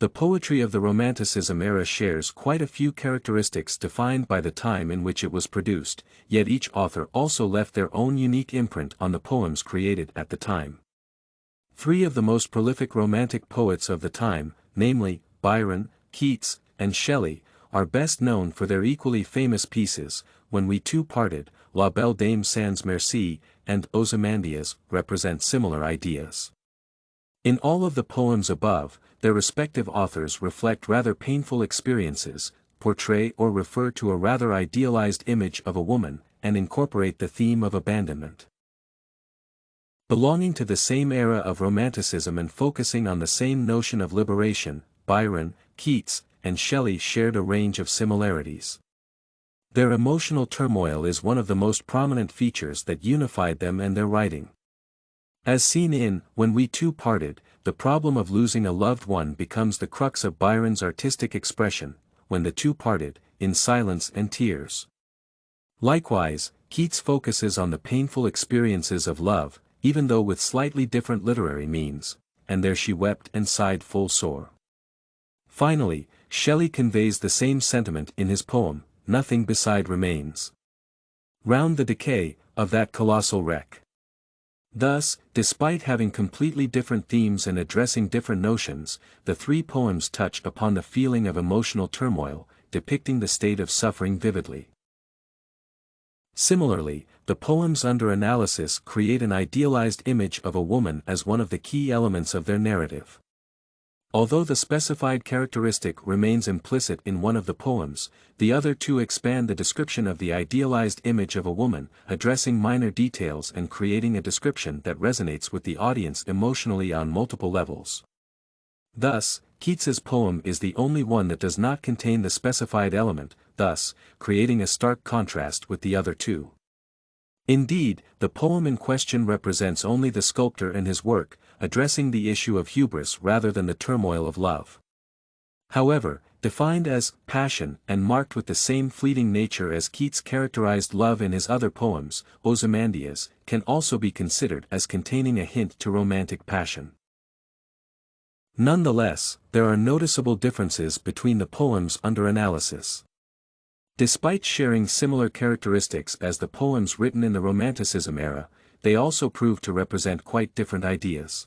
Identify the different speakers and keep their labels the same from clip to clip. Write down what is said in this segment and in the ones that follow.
Speaker 1: The poetry of the Romanticism era shares quite a few characteristics defined by the time in which it was produced, yet each author also left their own unique imprint on the poems created at the time. Three of the most prolific Romantic poets of the time, namely, Byron, Keats, and Shelley, are best known for their equally famous pieces, When We Two Parted, La Belle Dame sans Merci, and Ozymandias, represent similar ideas. In all of the poems above, their respective authors reflect rather painful experiences, portray or refer to a rather idealized image of a woman, and incorporate the theme of abandonment. Belonging to the same era of Romanticism and focusing on the same notion of liberation, Byron, Keats, and Shelley shared a range of similarities. Their emotional turmoil is one of the most prominent features that unified them and their writing. As seen in When We Two Parted, the problem of losing a loved one becomes the crux of Byron's artistic expression, when the two parted, in silence and tears. Likewise, Keats focuses on the painful experiences of love, even though with slightly different literary means, and there she wept and sighed full sore. Finally, Shelley conveys the same sentiment in his poem, Nothing Beside Remains. Round the decay of that colossal wreck. Thus, despite having completely different themes and addressing different notions, the three poems touch upon the feeling of emotional turmoil, depicting the state of suffering vividly. Similarly, the poems under analysis create an idealized image of a woman as one of the key elements of their narrative. Although the specified characteristic remains implicit in one of the poems, the other two expand the description of the idealized image of a woman, addressing minor details and creating a description that resonates with the audience emotionally on multiple levels. Thus, Keats's poem is the only one that does not contain the specified element, thus, creating a stark contrast with the other two. Indeed, the poem in question represents only the sculptor and his work, addressing the issue of hubris rather than the turmoil of love. However, defined as passion and marked with the same fleeting nature as Keats characterized love in his other poems, Ozymandias can also be considered as containing a hint to romantic passion. Nonetheless, there are noticeable differences between the poems under analysis. Despite sharing similar characteristics as the poems written in the Romanticism era, they also prove to represent quite different ideas.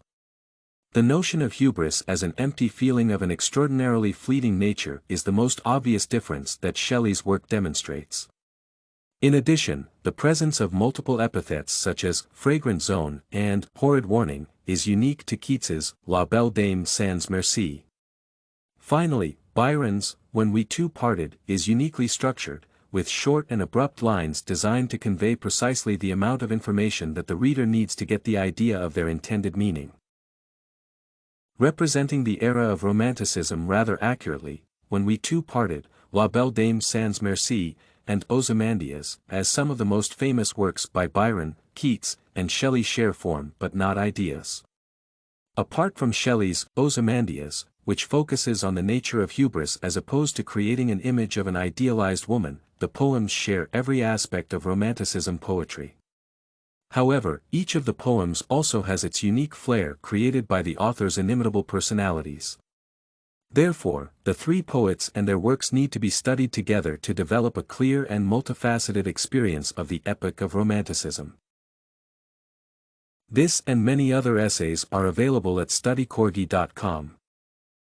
Speaker 1: The notion of hubris as an empty feeling of an extraordinarily fleeting nature is the most obvious difference that Shelley's work demonstrates. In addition, the presence of multiple epithets such as fragrant zone and horrid warning is unique to Keats's La Belle Dame sans Merci. Finally, Byron's When We Two Parted is uniquely structured, with short and abrupt lines designed to convey precisely the amount of information that the reader needs to get the idea of their intended meaning. Representing the era of Romanticism rather accurately, When We Two Parted, La Belle Dame sans Merci, and Ozymandias, as some of the most famous works by Byron, Keats, and Shelley share form but not ideas. Apart from Shelley's Ozymandias, which focuses on the nature of hubris as opposed to creating an image of an idealized woman, the poems share every aspect of Romanticism poetry. However, each of the poems also has its unique flair created by the author's inimitable personalities. Therefore, the three poets and their works need to be studied together to develop a clear and multifaceted experience of the epoch of Romanticism. This and many other essays are available at studycorgi.com.